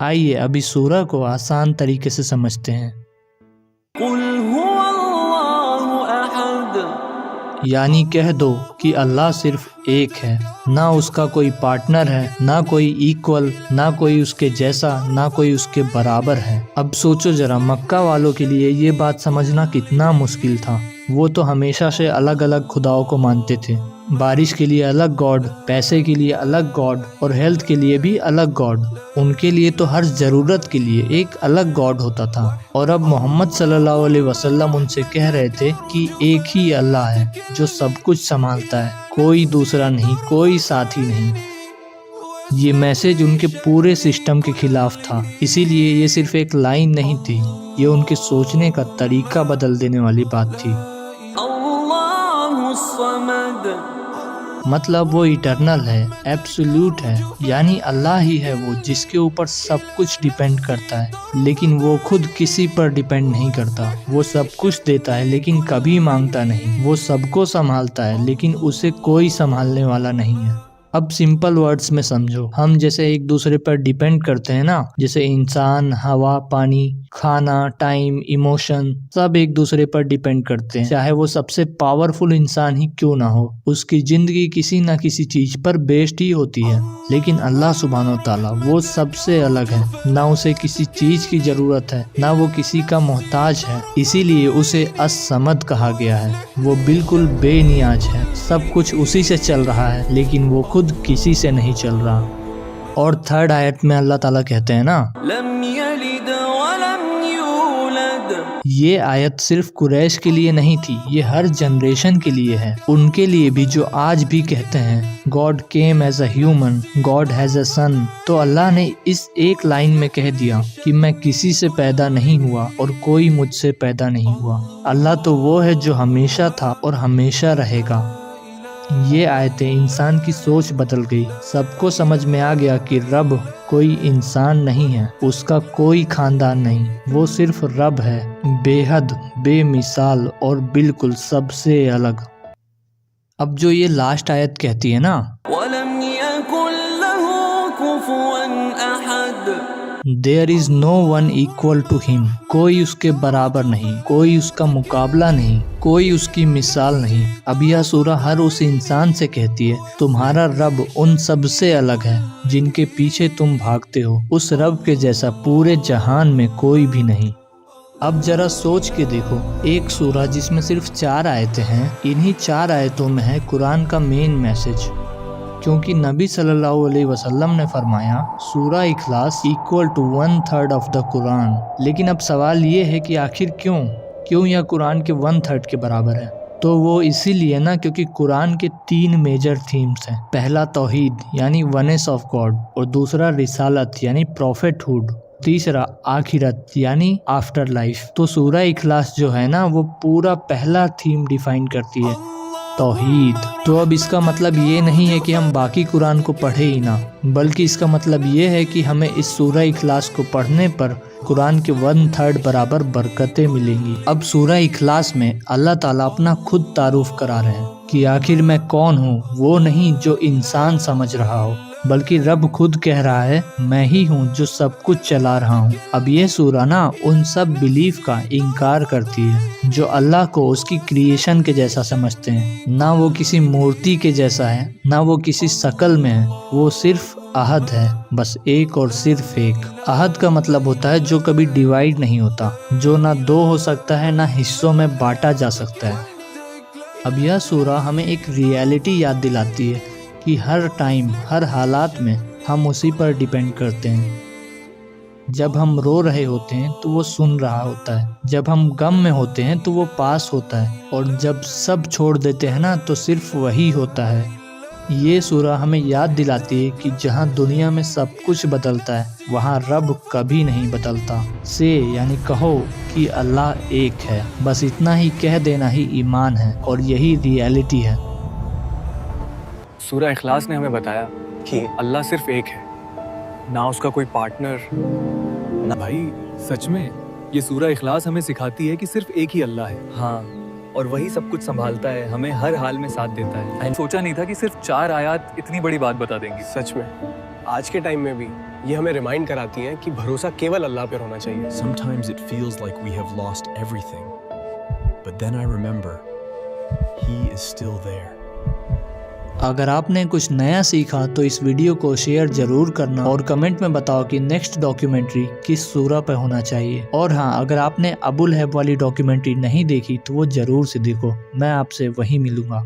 آئیے اب اس سورہ کو آسان طریقے سے سمجھتے ہیں۔ قل هو الله احد یعنی کہہ دو کہ اللہ صرف ایک ہے، نہ اس کا کوئی پارٹنر ہے، نہ کوئی ایکول، نہ کوئی اس کے جیسا، نہ کوئی اس کے برابر ہے۔ اب سوچو ذرا، مکہ والوں کے لیے یہ بات سمجھنا کتنا مشکل تھا۔ وہ تو ہمیشہ سے الگ الگ خداؤں کو مانتے تھے، بارش کے لیے الگ گاڈ، پیسے کے لیے الگ گاڈ، اور ہیلتھ کے لیے بھی الگ گاڈ۔ ان کے لیے تو ہر ضرورت کے لیے ایک الگ گاڈ ہوتا تھا، اور اب محمد صلی اللہ علیہ وسلم ان سے کہہ رہے تھے کہ ایک ہی اللہ ہے جو سب کچھ سنبھالتا ہے، کوئی دوسرا نہیں، کوئی ساتھی نہیں۔ یہ میسج ان کے پورے سسٹم کے خلاف تھا، اسی لیے یہ صرف ایک لائن نہیں تھی، یہ ان کے سوچنے کا طریقہ بدل دینے والی بات تھی۔ اللہ الصمد مطلب وہ ایٹرنل ہے، ایبسولوٹ ہے، یعنی اللہ ہی ہے وہ جس کے اوپر سب کچھ ڈیپینڈ کرتا ہے، لیکن وہ خود کسی پر ڈیپینڈ نہیں کرتا۔ وہ سب کچھ دیتا ہے لیکن کبھی مانگتا نہیں، وہ سب کو سنبھالتا ہے لیکن اسے کوئی سنبھالنے والا نہیں ہے۔ اب سمپل ورڈز میں سمجھو، ہم جیسے ایک دوسرے پر ڈیپینڈ کرتے ہیں نا، جیسے انسان، ہوا، پانی، کھانا، ٹائم، ایموشن، سب ایک دوسرے پر ڈیپینڈ کرتے ہیں، چاہے وہ سب سے پاورفل انسان ہی کیوں نہ ہو، اس کی زندگی کسی نہ کسی چیز پر بیسڈ ہی ہوتی ہے۔ لیکن اللہ سبحانہ و تعالیٰ وہ سب سے الگ ہے، نہ اسے کسی چیز کی ضرورت ہے، نہ وہ کسی کا محتاج ہے، اسی لیے اسے الصمد کہا گیا ہے۔ وہ بالکل بے نیاز ہے، سب کچھ اسی سے چل رہا ہے لیکن وہ خود کسی سے نہیں چل رہا۔ اور تھرڈ آیت میں اللہ تعالیٰ کہتے ہیں نا، لم یلد ولم یولد یہ آیت صرف قریش کے لیے نہیں تھی، یہ ہر جنریشن کے لیے ہے، ان کے لیے بھی جو آج بھی کہتے ہیں God came as a human, God has a son. تو اللہ نے اس ایک لائن میں کہہ دیا کہ میں کسی سے پیدا نہیں ہوا اور کوئی مجھ سے پیدا نہیں ہوا۔ اللہ تو وہ ہے جو ہمیشہ تھا اور ہمیشہ رہے گا۔ یہ آیتیں انسان کی سوچ بدل گئی، سب کو سمجھ میں آ گیا کہ رب کوئی انسان نہیں ہے، اس کا کوئی خاندان نہیں، وہ صرف رب ہے، بے حد، بے مثال اور بالکل سب سے الگ۔ اب جو یہ لاسٹ آیت کہتی ہے نا، ولم یکن له کفوا احد There is no one equal to him، کوئی اس کے برابر نہیں، کوئی اس کا مقابلہ نہیں، کوئی اس کی مثال نہیں۔ اب یہ سورہ ہر اس انسان سے کہتی ہے تمہارا رب ان سب سے الگ ہے جن کے پیچھے تم بھاگتے ہو، اس رب کے جیسا پورے جہان میں کوئی بھی نہیں۔ اب ذرا سوچ کے دیکھو، ایک سورہ جس میں صرف 4 آیتیں ہیں، انہی 4 آیتوں میں ہے قرآن کا مین میسج، کیونکہ نبی صلی اللہ علیہ وسلم نے فرمایا سورہ اخلاص ایکول ٹو 1/3 آف دا قرآن۔ لیکن اب سوال یہ ہے کہ آخر کیوں یہ قرآن کے 1/3 کے برابر ہے؟ تو وہ اسی لیے نا کیونکہ قرآن کے 3 میجر تھیمز ہیں۔ پہلا توحید یعنی ونس آف گاڈ، اور دوسرا رسالت یعنی پروفیٹ ہوڈ، تیسرا آخرت یعنی آفٹر لائف۔ تو سورہ اخلاص جو ہے نا وہ پورا پہلا تھیم ڈیفائن کرتی ہے، توحید۔ تو اب اس کا مطلب یہ نہیں ہے کہ ہم باقی قرآن کو پڑھے ہی نہ، بلکہ اس کا مطلب یہ ہے کہ ہمیں اس سورہ اخلاص کو پڑھنے پر قرآن کے 1/3 برابر برکتیں ملیں گی۔ اب سورہ اخلاص میں اللہ تعالیٰ اپنا خود تعارف کرا رہے ہیں کہ آخر میں کون ہوں، وہ نہیں جو انسان سمجھ رہا ہو، بلکہ رب خود کہہ رہا ہے میں ہی ہوں جو سب کچھ چلا رہا ہوں۔ اب یہ سورہ نا ان سب بلیف کا انکار کرتی ہے جو اللہ کو اس کی کریشن کے جیسا سمجھتے ہیں، نہ وہ کسی مورتی کے جیسا ہے، نہ وہ کسی شکل میں ہے، وہ صرف احد ہے، بس ایک اور صرف ایک۔ احد کا مطلب ہوتا ہے جو کبھی ڈیوائیڈ نہیں ہوتا، جو نہ 2 ہو سکتا ہے نہ حصوں میں بانٹا جا سکتا ہے۔ اب یہ سورہ ہمیں ایک ریئلٹی یاد دلاتی ہے کہ ہر ٹائم، ہر حالات میں ہم اسی پر ڈیپینڈ کرتے ہیں۔ جب ہم رو رہے ہوتے ہیں تو وہ سن رہا ہوتا ہے، جب ہم غم میں ہوتے ہیں تو وہ پاس ہوتا ہے، اور جب سب چھوڑ دیتے ہیں نا تو صرف وہی ہوتا ہے۔ یہ سورہ ہمیں یاد دلاتی ہے کہ جہاں دنیا میں سب کچھ بدلتا ہے وہاں رب کبھی نہیں بدلتا۔ یعنی کہو کہ اللہ ایک ہے، بس اتنا ہی کہہ دینا ہی ایمان ہے، اور یہی ریئلٹی ہے۔ سورہ اخلاص نے ہمیں بتایا کہ اللہ صرف ایک ہے، نہ اس کا کوئی پارٹنر بھائی سچ میں یہ سورہ اخلاص ہمیں سکھاتی ہے کہ صرف ایک ہی اللہ ہے۔ ہاں، اور وہی سب کچھ سنبھالتا ہے, ہمیں ہر حال میں ساتھ دیتا ہے. میں سوچا نہیں تھا کہ صرف 4 آیات اتنی بڑی بات بتا دیں گی. سچ میں آج کے ٹائم میں بھی یہ ہمیں ریمائنڈ کراتی ہیں کہ بھروسہ کیول اللہ پر ہونا چاہیے. Sometimes it feels like we have lost everything. But then I remember, He is still there. اگر آپ نے کچھ نیا سیکھا تو اس ویڈیو کو شیئر ضرور کرنا اور کمنٹ میں بتاؤ کہ نیکسٹ ڈاکیومنٹری کس سورہ پہ ہونا چاہیے. اور ہاں, اگر آپ نے ابو لہب والی ڈاکیومنٹری نہیں دیکھی تو وہ ضرور سے دیکھو. میں آپ سے وہیں ملوں گا.